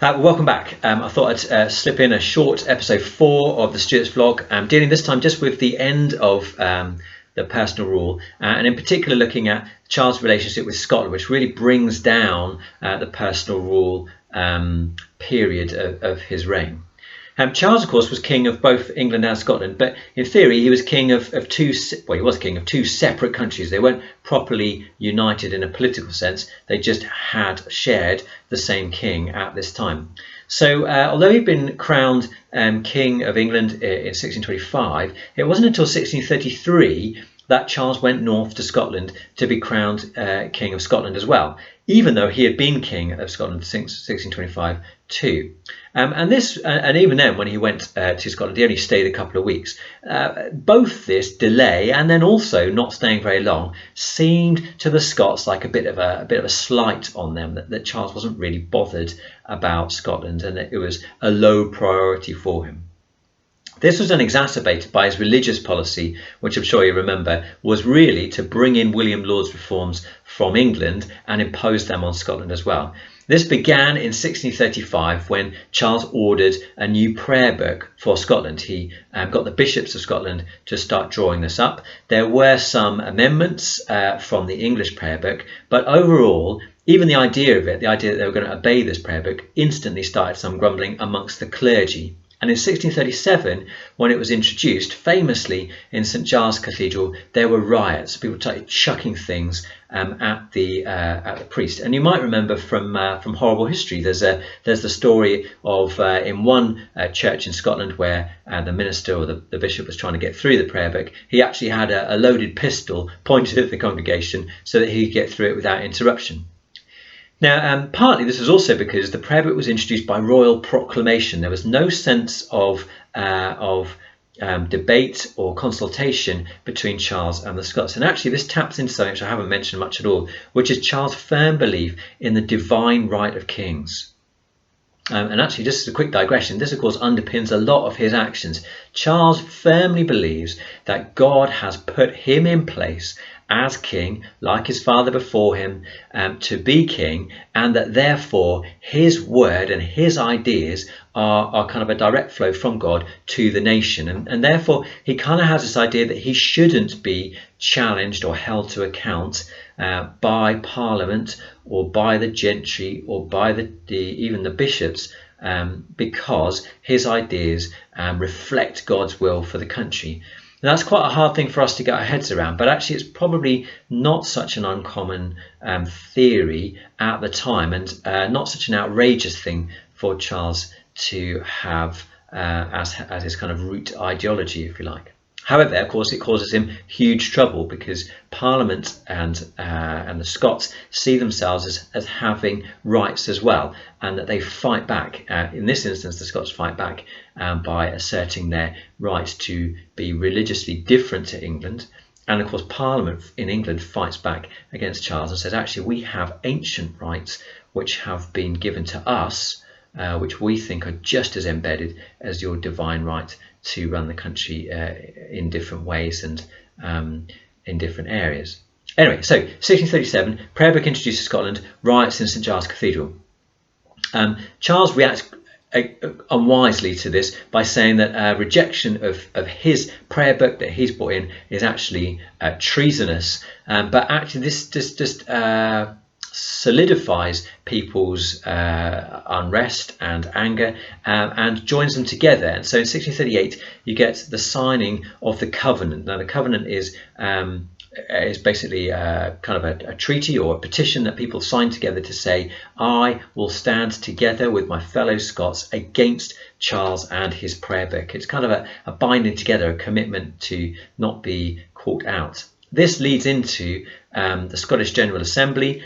Welcome back. I thought I'd slip in a short episode 4 of the Stuarts vlog, dealing this time just with the end of the personal rule, and in particular looking at Charles' relationship with Scotland, which really brings down the personal rule period of his reign. Charles, of course, was king of both England and Scotland, but in theory he was king of two separate countries. They weren't properly united in a political sense. They just had shared the same king at this time. So although he'd been crowned king of England in 1625, it wasn't until 1633 that Charles went north to Scotland to be crowned king of Scotland as well, even though he had been king of Scotland since 1625 too. And even then, when he went to Scotland, he only stayed a couple of weeks. Both this delay and then also not staying very long seemed to the Scots like a bit of a slight on them, that Charles wasn't really bothered about Scotland and that it was a low priority for him. This was then exacerbated by his religious policy, which I'm sure you remember was really to bring in William Laud's reforms from England and impose them on Scotland as well. This began in 1635 when Charles ordered a new prayer book for Scotland. He got the bishops of Scotland to start drawing this up. There were some amendments from the English prayer book, but overall, even the idea that they were going to obey this prayer book instantly started some grumbling amongst the clergy. And in 1637, when it was introduced, famously in St Giles Cathedral, there were riots. People started chucking things at the priest. And you might remember from horrible history, there's the story of in one church in Scotland where the minister or the bishop was trying to get through the prayer book. He actually had a loaded pistol pointed at the congregation so that he could get through it without interruption. Now, partly this was also because the prayer book was introduced by royal proclamation. There was no sense of debate or consultation between Charles and the Scots. And actually this taps into something which I haven't mentioned much at all, which is Charles' firm belief in the divine right of kings. And actually, just as a quick digression, this of course underpins a lot of his actions. Charles firmly believes that God has put him in place as king, like his father before him, to be king, and that therefore his word and his ideas are kind of a direct flow from God to the nation. And therefore he kind of has this idea that he shouldn't be challenged or held to account by Parliament or by the gentry or by even the bishops, because his ideas reflect God's will for the country. Now, that's quite a hard thing for us to get our heads around, but actually it's probably not such an uncommon theory at the time, and not such an outrageous thing for Charles to have as his kind of root ideology, if you like. However, of course, it causes him huge trouble because Parliament and the Scots see themselves as having rights as well, and that they fight back. In this instance, the Scots fight back by asserting their right to be religiously different to England. And of course, Parliament in England fights back against Charles and says, actually, we have ancient rights which have been given to us, which we think are just as embedded as your divine right to run the country in different ways and in different areas. Anyway, so 1637, prayer book introduced to Scotland, riots in St Giles Cathedral. Charles reacts unwisely to this by saying that rejection of his prayer book that he's brought in is actually treasonous, but actually this just solidifies people's unrest and anger and joins them together. And so in 1638 you get the signing of the covenant. Now the covenant is basically kind of a treaty or a petition that people sign together to say, I will stand together with my fellow Scots against Charles and his prayer book. It's kind of a binding together, a commitment to not be caught out. This leads into the Scottish General Assembly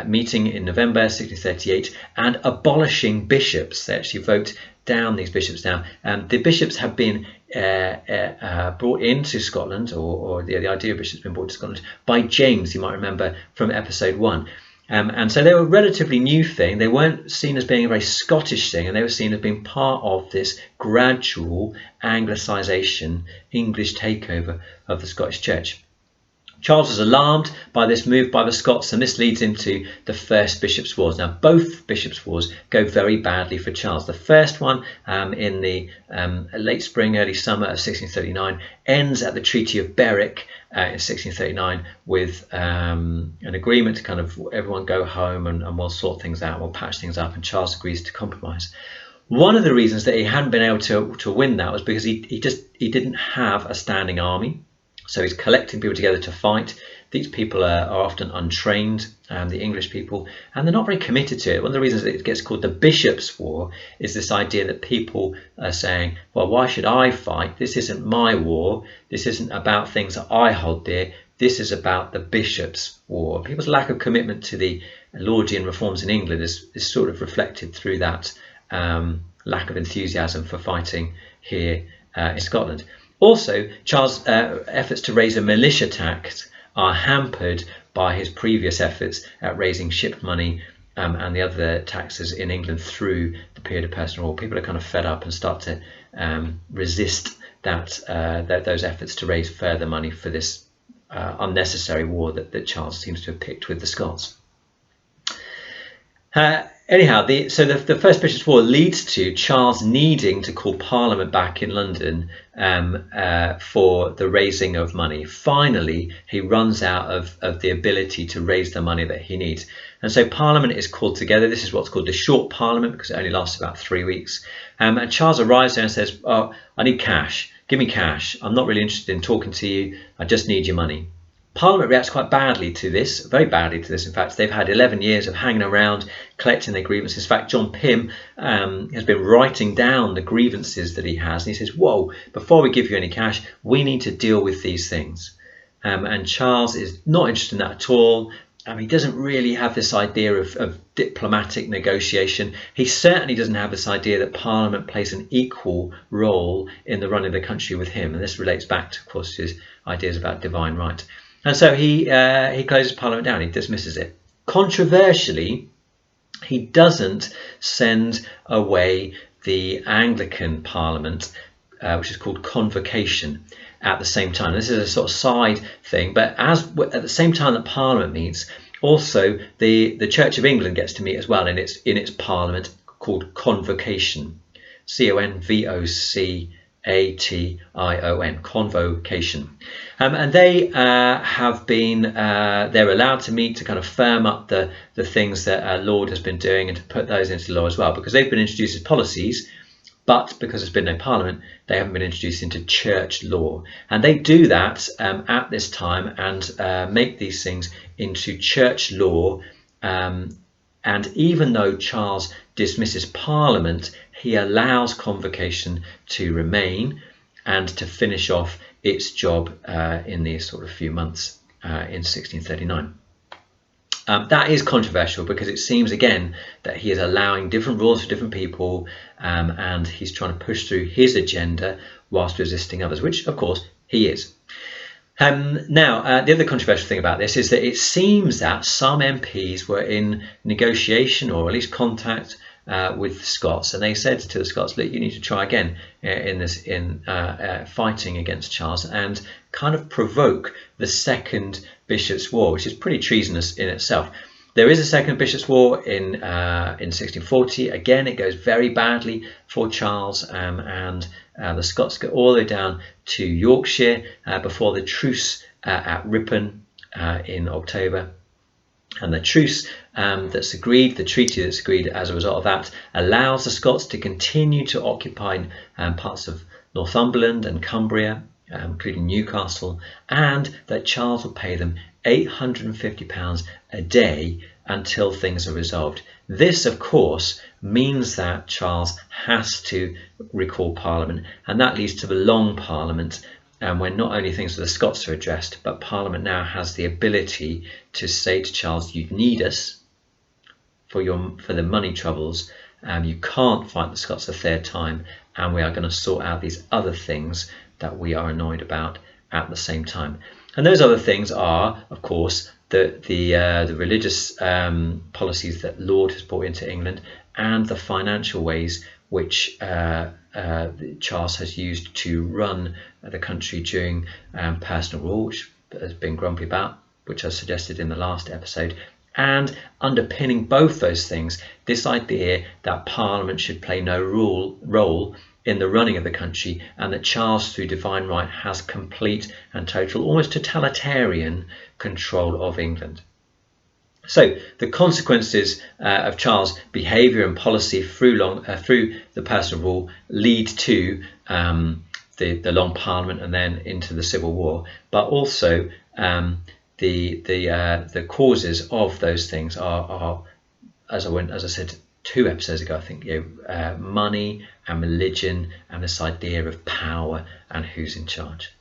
meeting in November 1638 and abolishing bishops. They actually vote down these bishops now. The bishops have been brought into Scotland, or the idea of bishops has been brought to Scotland by James, you might remember from episode 1. And so they were a relatively new thing. They weren't seen as being a very Scottish thing, and they were seen as being part of this gradual Anglicisation, English takeover of the Scottish Church. Charles was alarmed by this move by the Scots, and this leads into the First Bishops' Wars. Now, both Bishops' Wars go very badly for Charles. The first one in the late spring, early summer of 1639 ends at the Treaty of Berwick in 1639 with an agreement to kind of everyone go home and we'll sort things out, we'll patch things up, and Charles agrees to compromise. One of the reasons that he hadn't been able to win that was because he didn't have a standing army. So he's collecting people together to fight. These people are often untrained, the English people, and they're not very committed to it. One of the reasons that it gets called the Bishops' War is this idea that people are saying, well, why should I fight? This isn't my war. This isn't about things that I hold dear. This is about the Bishops' War. People's lack of commitment to the Laudian reforms in England is sort of reflected through that lack of enthusiasm for fighting here in Scotland. Also, Charles' efforts to raise a militia tax are hampered by his previous efforts at raising ship money and the other taxes in England through the period of personal rule. People are kind of fed up and start to resist those efforts to raise further money for this unnecessary war that Charles seems to have picked with the Scots. Anyhow, the First Bishops' War leads to Charles needing to call Parliament back in London for the raising of money. Finally, he runs out of the ability to raise the money that he needs. And so Parliament is called together. This is what's called the Short Parliament because it only lasts about 3 weeks. And Charles arrives there and says, oh, I need cash. Give me cash. I'm not really interested in talking to you. I just need your money. Parliament reacts quite badly to this, very badly to this. In fact, they've had 11 years of hanging around, collecting their grievances. In fact, John Pym has been writing down the grievances that he has. And he says, whoa, before we give you any cash, we need to deal with these things. And Charles is not interested in that at all. He doesn't really have this idea of diplomatic negotiation. He certainly doesn't have this idea that Parliament plays an equal role in the running of the country with him. And this relates back to, of course, his ideas about divine right. And so he closes Parliament down, he dismisses it. Controversially, he doesn't send away the Anglican Parliament, which is called Convocation, at the same time. This is a sort of side thing, but at the same time that Parliament meets, also the Church of England gets to meet as well in its Parliament called Convocation, Convocation, Convocation. And they have been, they're allowed to meet to kind of firm up the things that our Lord has been doing and to put those into law as well, because they've been introduced as policies, but because there's been no Parliament, they haven't been introduced into church law. And they do that at this time and make these things into church law. And even though Charles dismisses Parliament, he allows Convocation to remain and to finish off its job in these sort of few months in 1639. That is controversial because it seems again that he is allowing different rules for different people and he's trying to push through his agenda whilst resisting others, which of course he is. Now, the other controversial thing about this is that it seems that some MPs were in negotiation or at least contact with the Scots, and they said to the Scots, look, you need to try again in fighting against Charles and kind of provoke the Second Bishops' War, which is pretty treasonous in itself. There is a Second Bishops' War in 1640. Again, it goes very badly for Charles, and the Scots go all the way down to Yorkshire before the truce at Ripon in October. And the truce that's agreed, the treaty that's agreed as a result of that, allows the Scots to continue to occupy parts of Northumberland and Cumbria, including Newcastle, and that Charles will pay them £850 a day until things are resolved. This, of course, means that Charles has to recall Parliament, and that leads to the Long Parliament, when not only things for the Scots are addressed, but Parliament now has the ability to say to Charles, you need us for the money troubles, you can't fight the Scots a third time, and we are going to sort out these other things that we are annoyed about at the same time. And those other things are, of course, the religious policies that Laud has brought into England and the financial ways which Charles has used to run the country during personal rule, which has been grumpy about, which I suggested in the last episode, and underpinning both those things, this idea that Parliament should play no role in the running of the country, and that Charles, through divine right, has complete and total, almost totalitarian control of England. So the consequences of Charles' behaviour and policy through the personal rule lead to the Long Parliament and then into the Civil War, but also the causes of those things are as I said 2 episodes ago, I think, money and religion and this idea of power and who's in charge.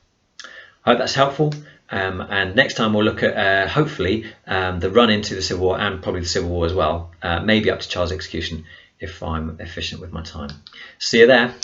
I hope that's helpful. And next time we'll look at hopefully the run into the Civil War and probably the Civil War as well, maybe up to Charles' execution if I'm efficient with my time. See you there.